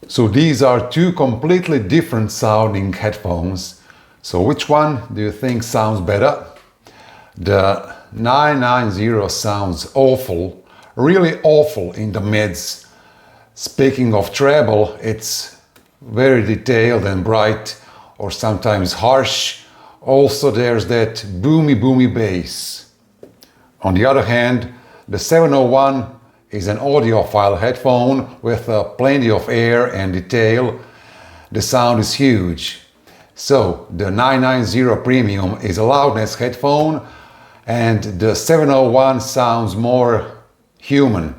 So these are two completely different sounding headphones. So which one do you think sounds better? The 990 sounds awful, really awful in the mids. Speaking of treble, it's very detailed and bright, or sometimes harsh. Also there's that boomy bass. On the other hand, the 701 is an audiophile headphone with plenty of air and detail. The sound is huge. So the 990 Premium is a loudness headphone and the 701 sounds more human.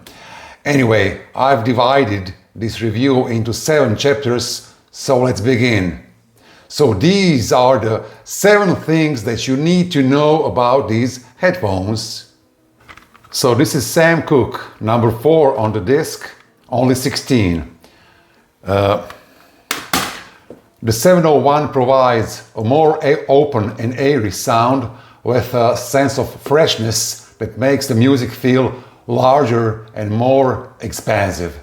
Anyway, I've divided this review into 7 chapters, so let's begin. So these are the 7 things that you need to know about these headphones. So this is Sam Cooke, number 4 on the disc, only 16. The 701 provides a more open and airy sound with a sense of freshness that makes the music feel larger and more expansive.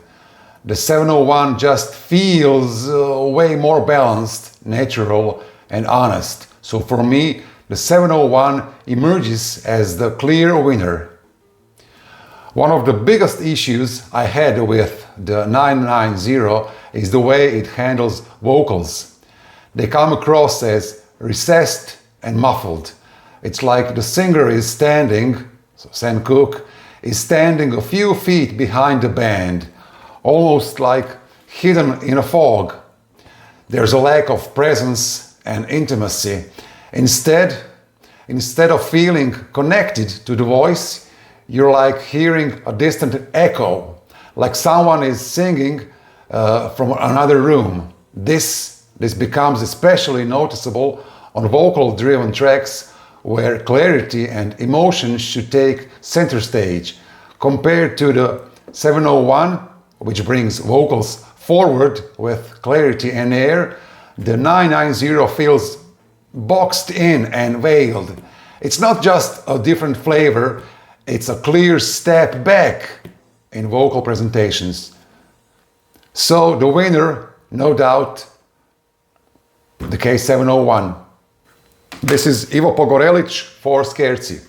The 701 just feels way more balanced, natural and honest. So for me, the 701 emerges as the clear winner. One of the biggest issues I had with the 990 is the way it handles vocals. They come across as recessed and muffled. It's like the singer is standing, so Sam Cooke, is standing a few feet behind the band, almost like hidden in a fog. There's a lack of presence and intimacy. Instead of feeling connected to the voice, you're like hearing a distant echo, like someone is singing from another room. This becomes especially noticeable on vocal-driven tracks where clarity and emotion should take center stage. Compared to the 701, which brings vocals forward with clarity and air, the 990 feels boxed in and veiled. It's not just a different flavor, it's a clear step back in vocal presentations. So the winner, no doubt, the K701. This is Ivo Pogorelich for Scherzi.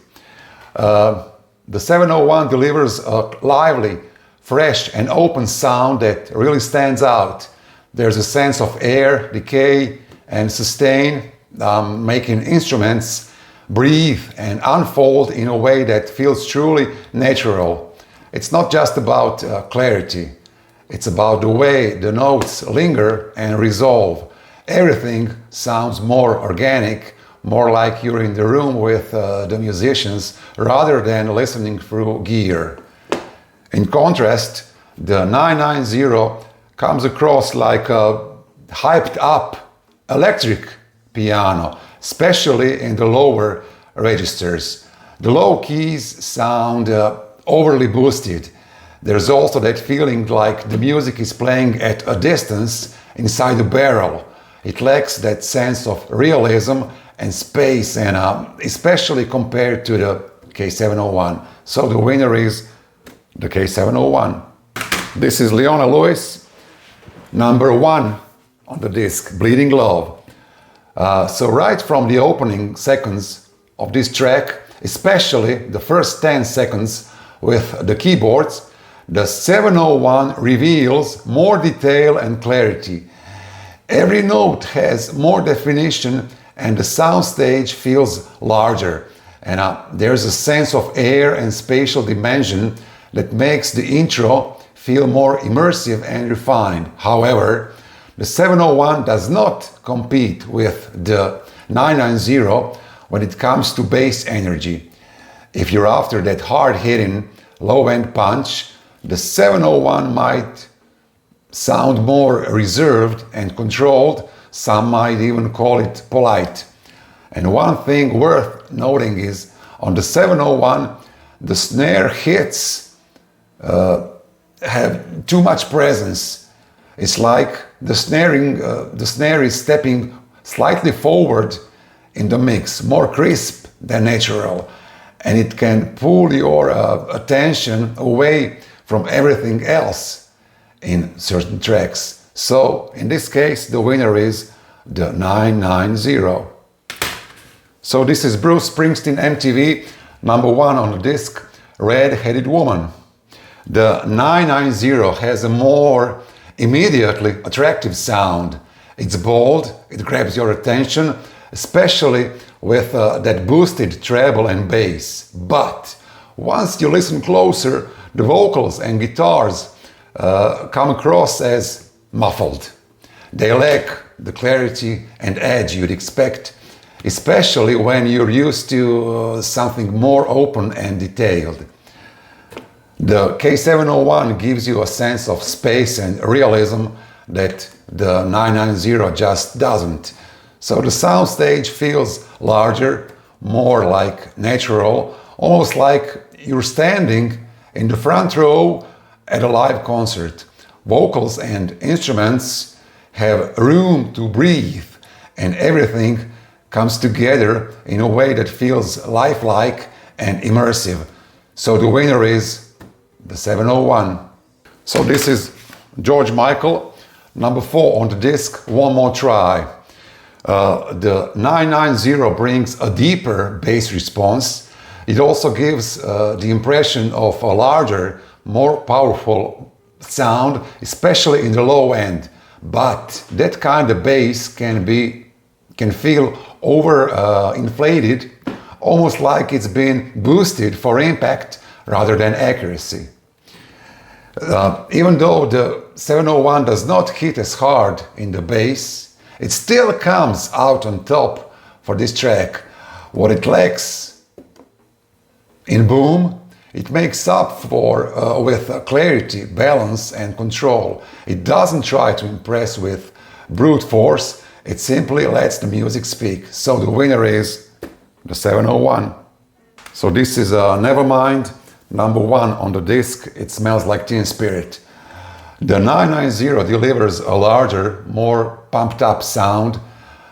The 701 delivers a lively, fresh and open sound that really stands out. There's a sense of air, decay and sustain, making instruments breathe and unfold in a way that feels truly natural. It's not just about clarity, it's about the way the notes linger and resolve. Everything sounds more organic, more like you're in the room with the musicians rather than listening through gear. In contrast, the 990 comes across like a hyped up electric piano, especially in the lower registers. The low keys sound overly boosted. There's also that feeling like the music is playing at a distance inside a barrel. It lacks that sense of realism and space, and especially compared to the K701. So the winner is the K701. This is Leona Lewis, number 1 on the disc, Bleeding Love. So right from the opening seconds of this track, especially the first 10 seconds with the keyboards, the 701 reveals more detail and clarity. Every note has more definition and the soundstage feels larger. And there's a sense of air and spatial dimension that makes the intro feel more immersive and refined. However, the 701 does not compete with the 990 when it comes to bass energy. If you're after that hard-hitting, low-end punch, the 701 might sound more reserved and controlled. Some might even call it polite. And one thing worth noting is on the 701, the snare hits have too much presence. It's like the snare is stepping slightly forward in the mix, more crisp than natural, and it can pull your attention away from everything else in certain tracks. So in this case, the winner is the 990. So this is Bruce Springsteen MTV, number 1 on the disc, Red-Headed Woman. The 990 has a more immediately attractive sound. It's bold, it grabs your attention, especially with that boosted treble and bass. But once you listen closer, the vocals and guitars come across as muffled. They lack the clarity and edge you'd expect, especially when you're used to something more open and detailed. The K701 gives you a sense of space and realism that the 990 just doesn't. So the soundstage feels larger, more like natural, almost like you're standing in the front row at a live concert. Vocals and instruments have room to breathe, and everything comes together in a way that feels lifelike and immersive. So the winner is the 701. So this is George Michael, number 4 on the disc, One More Try. The 990 brings a deeper bass response. It also gives the impression of a larger, more powerful sound, especially in the low end. But that kind of bass can feel inflated, almost like it's been boosted for impact rather than accuracy. Even though the 701 does not hit as hard in the bass, it still comes out on top for this track. What it lacks in boom, it makes up for with clarity, balance and control. It doesn't try to impress with brute force, it simply lets the music speak. So the winner is the 701. So this is Nevermind, number 1 on the disc, It Smells Like Teen Spirit. The 990 delivers a larger, more pumped up sound.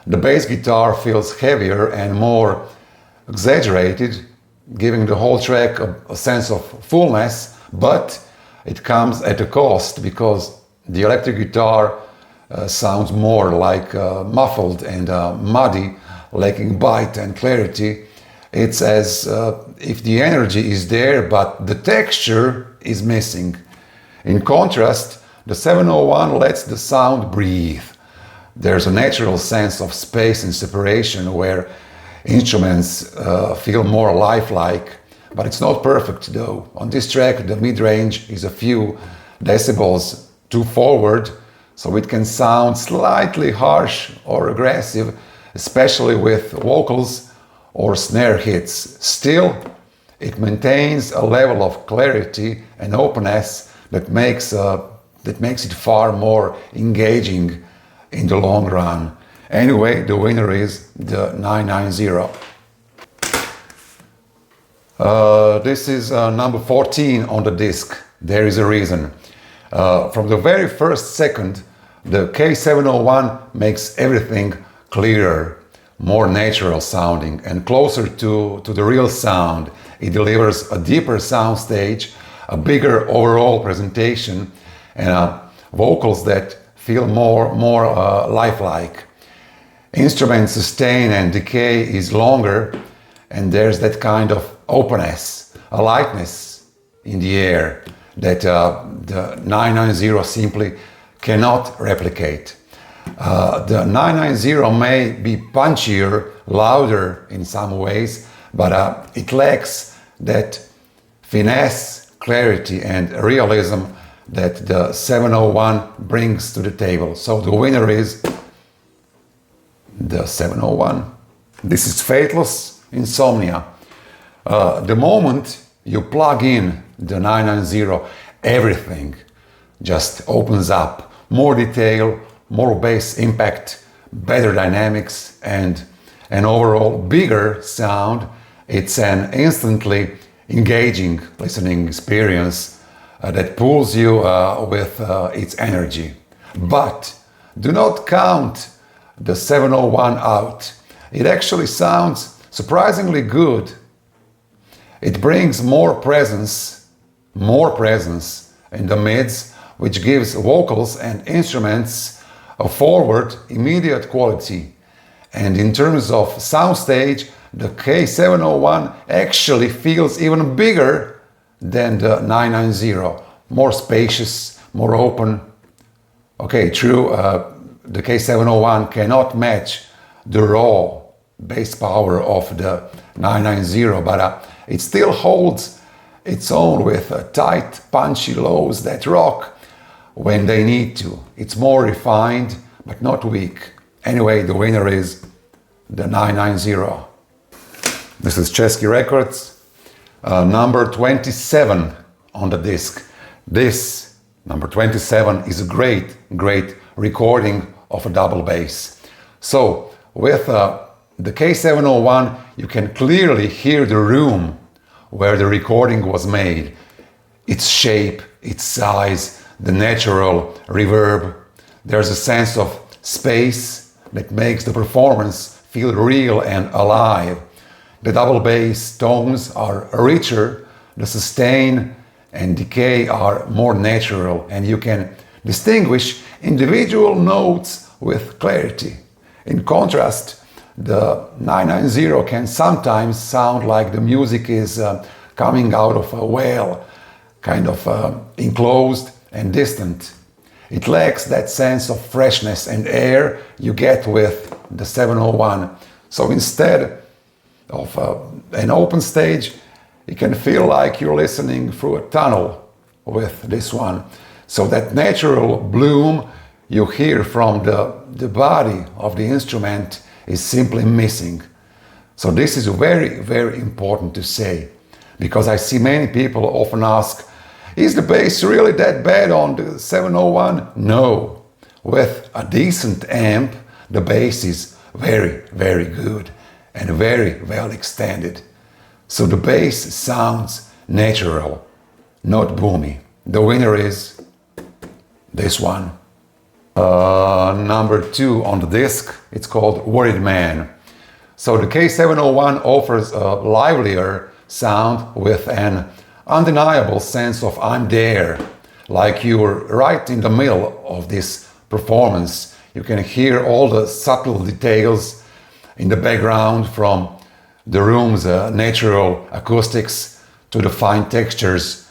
The bass guitar feels heavier and more exaggerated, giving the whole track a sense of fullness, but it comes at a cost because the electric guitar sounds more like muffled and muddy, lacking bite and clarity. It's as if the energy is there, but the texture is missing. In contrast, the 701 lets the sound breathe. There's a natural sense of space and separation where instruments feel more lifelike, but it's not perfect though. On this track, the mid-range is a few decibels too forward, so it can sound slightly harsh or aggressive, especially with vocals or snare hits. Still, it maintains a level of clarity and openness that makes it far more engaging in the long run. Anyway, the winner is the 990. This is number 14 on the disc, There Is a Reason. From the very first second, the K701 makes everything clearer, more natural sounding and closer to the real sound. It delivers a deeper soundstage, a bigger overall presentation, and vocals that feel more lifelike. Instrument sustain and decay is longer, and there's that kind of openness, a lightness in the air that the 990 simply cannot replicate. The 990 may be punchier, louder in some ways, but it lacks that finesse, clarity and realism that the 701 brings to the table. So the winner is the 701. This is Faithless Insomnia. The moment you plug in the 990, everything just opens up. More detail, more bass impact, better dynamics, and an overall bigger sound. It's an instantly engaging listening experience that pulls you with its energy. But do not count the 701 out. It actually sounds surprisingly good. It brings more presence in the mids which gives vocals and instruments a forward, immediate quality. And in terms of soundstage, the K701 actually feels even bigger than the 990, more spacious, more open. Okay, true, the K701 cannot match the raw bass power of the 990, but it still holds its own with tight, punchy lows that rock when they need to. It's more refined, but not weak. Anyway, the winner is the 990. This is Chesky Records, number 27 on the disc. This, number 27, is a great, great recording of a double bass. So, with the K701, you can clearly hear the room where the recording was made. Its shape, its size, the natural reverb. There's a sense of space that makes the performance feel real and alive. The double bass tones are richer, the sustain and decay are more natural, and you can distinguish individual notes with clarity. In contrast, the 990 can sometimes sound like the music is coming out of a well, kind of enclosed and distant. It lacks that sense of freshness and air you get with the 701. So instead of an open stage, you can feel like you're listening through a tunnel with this one. So that natural bloom you hear from the body of the instrument is simply missing. So this is very, very important to say, because I see many people often ask, is the bass really that bad on the 701? No. With a decent amp, the bass is very, very good and very well extended. So the bass sounds natural, not boomy. The winner is this one. Number 2 on the disc, it's called Worried Man. So the K701 offers a livelier sound with an undeniable sense of I'm there, like you're right in the middle of this performance. You can hear all the subtle details in the background, from the room's natural acoustics to the fine textures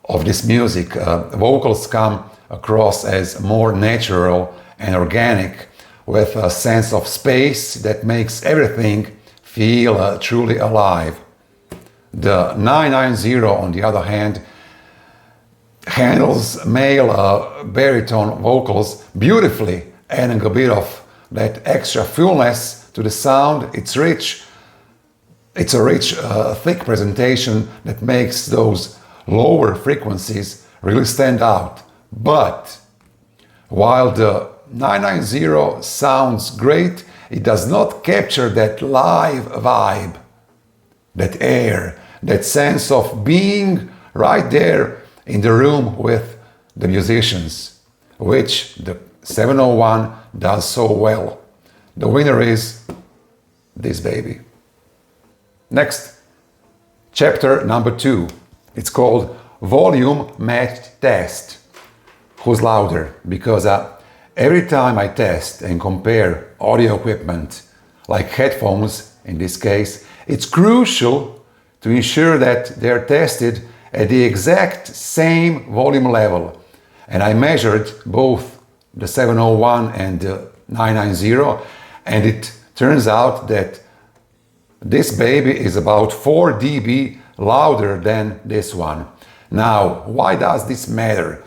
of this music. Vocals come across as more natural and organic, with a sense of space that makes everything feel truly alive. The 990, on the other hand, handles male baritone vocals beautifully, adding a bit of that extra fullness to the sound. It's a rich, thick presentation that makes those lower frequencies really stand out. But while the 990 sounds great, it does not capture that live vibe, that air, that sense of being right there in the room with the musicians, which the 701 does so well. The winner is this baby. Next, chapter number 2. It's called Volume Matched Test. Who's louder? Because every time I test and compare audio equipment, like headphones in this case, it's crucial to ensure that they're tested at the exact same volume level. And I measured both the 701 and the 990, and it turns out that this baby is about 4 dB louder than this one. Now, why does this matter?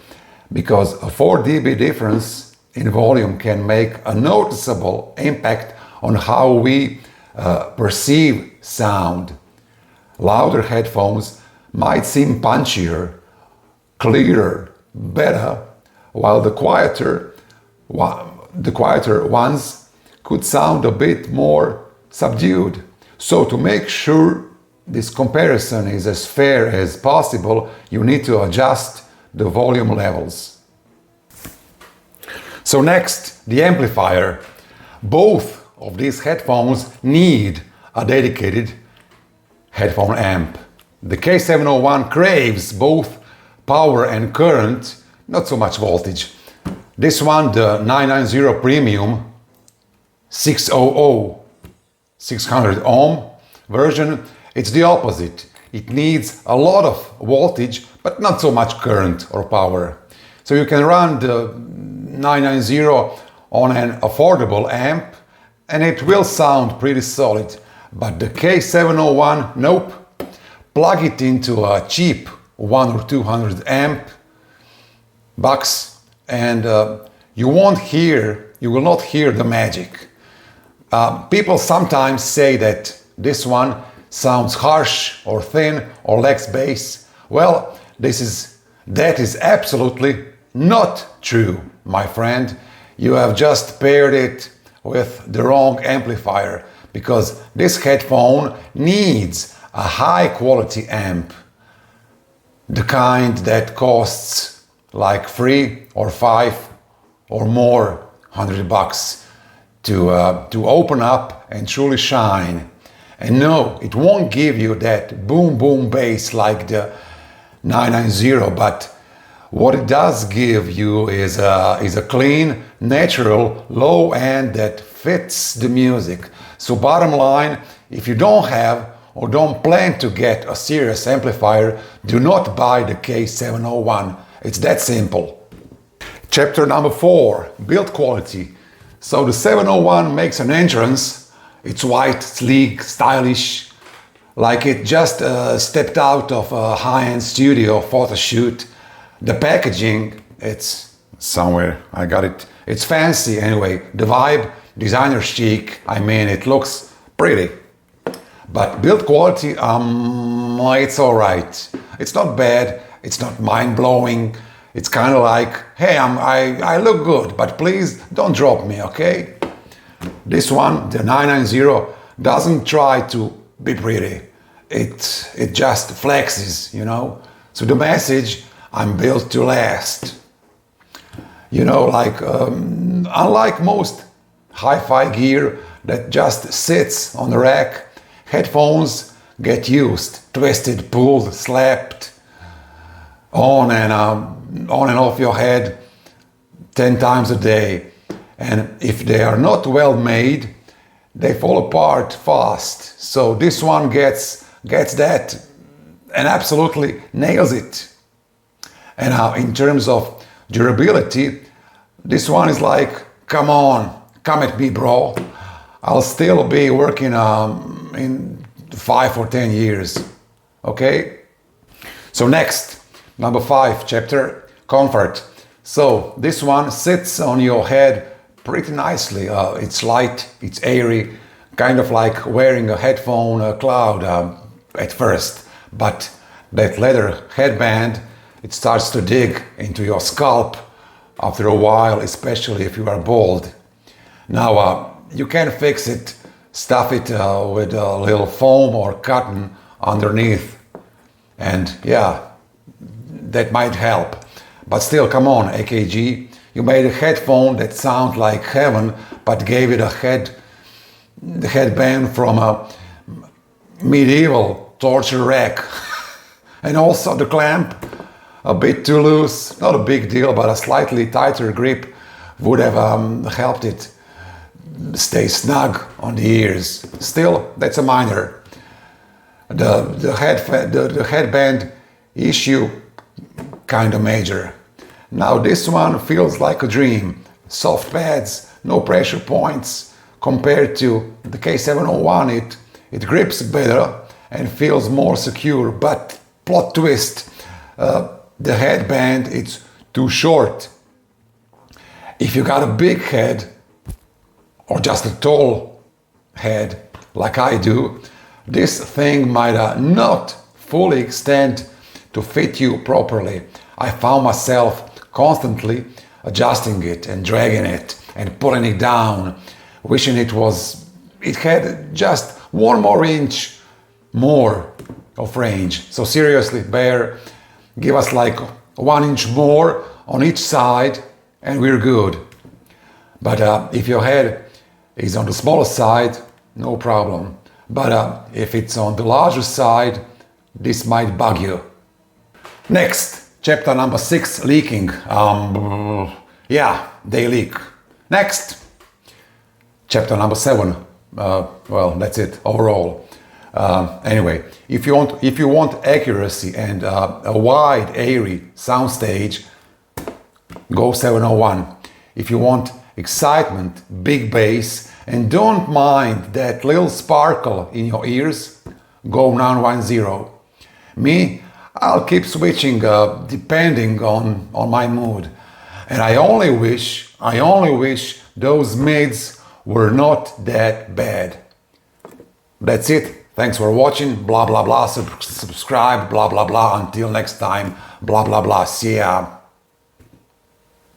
Because a 4 dB difference in volume can make a noticeable impact on how we perceive sound. Louder headphones might seem punchier, clearer, better, while the quieter ones could sound a bit more subdued. So to make sure this comparison is as fair as possible, you need to adjust the volume levels. So next, the amplifier. Both of these headphones need a dedicated headphone amp. The K701 craves both power and current, not so much voltage. This one, the 990 Premium 600 600 ohm version, it's the opposite. It needs a lot of voltage, but not so much current or power. So you can run the 990 on an affordable amp and it will sound pretty solid. But the K701, nope. Plug it into a cheap 100 or 200 amp bucks and you will not hear the magic. People sometimes say that this one sounds harsh or thin or lacks bass. Well, that is absolutely not true, my friend. You have just paired it with the wrong amplifier, because this headphone needs a high quality amp, the kind that costs like 3 or 5 or more $100 to open up and truly shine. And no, it won't give you that boom boom bass like the 990, but what it does give you is a clean, natural, low end that fits the music. So bottom line, if you don't have or don't plan to get a serious amplifier, do not buy the K701. It's that simple. Chapter number 4, build quality. So the 701 makes an entrance. It's white, sleek, stylish, like it just stepped out of a high-end studio photo shoot. The packaging, it's somewhere, I got it. It's fancy anyway. The vibe, designer chic. I mean, it looks pretty. But build quality, it's alright. It's not bad, it's not mind-blowing. It's kind of like, hey, I look good, but please don't drop me, okay? This one, the 990, doesn't try to be pretty. It just flexes, you know? So the message, I'm built to last. You know, like, unlike most hi-fi gear that just sits on the rack, headphones get used, twisted, pulled, slapped on and off your head 10 times a day. And if they are not well made, they fall apart fast. So this one gets that and absolutely nails it. And in terms of durability, this one is like, come on, come at me, bro. I'll still be working in 5 or 10 years, okay? So next, number 5 chapter, comfort. So this one sits on your head pretty nicely. It's light, it's airy, kind of like wearing a headphone cloud at first. But that leather headband, it starts to dig into your scalp after a while, especially if you are bald. Now, you can fix it, stuff it with a little foam or cotton underneath. And yeah, that might help. But still, come on, AKG. You made a headphone that sounds like heaven, but gave it the headband from a medieval torture rack. And also the clamp, a bit too loose, not a big deal, but a slightly tighter grip would have helped it stay snug on the ears. Still, that's a minor. The headband issue, kind of major. Now this one feels like a dream. Soft pads, no pressure points. Compared to the K701, it grips better and feels more secure. But plot twist, the headband, it's too short. If you got a big head or just a tall head like I do, this thing might not fully extend to fit you properly. I found myself constantly adjusting it and dragging it and pulling it down, wishing it had just 1 more inch more of range. So seriously, Bear, give us like 1 inch more on each side and we're good. But if your head is on the smaller side, no problem. But if it's on the larger side, this might bug you. Next, Chapter number 6, leaking. Yeah, they leak. Next. Chapter number 7. Well, that's it overall. Anyway, if you want accuracy and a wide, airy soundstage, go 701. If you want excitement, big bass, and don't mind that little sparkle in your ears, go 910. Me, I'll keep switching depending on my mood. And I only wish those mids were not that bad. That's it. Thanks for watching. Blah blah blah. Subscribe. Blah blah blah. Until next time. Blah blah blah. See ya.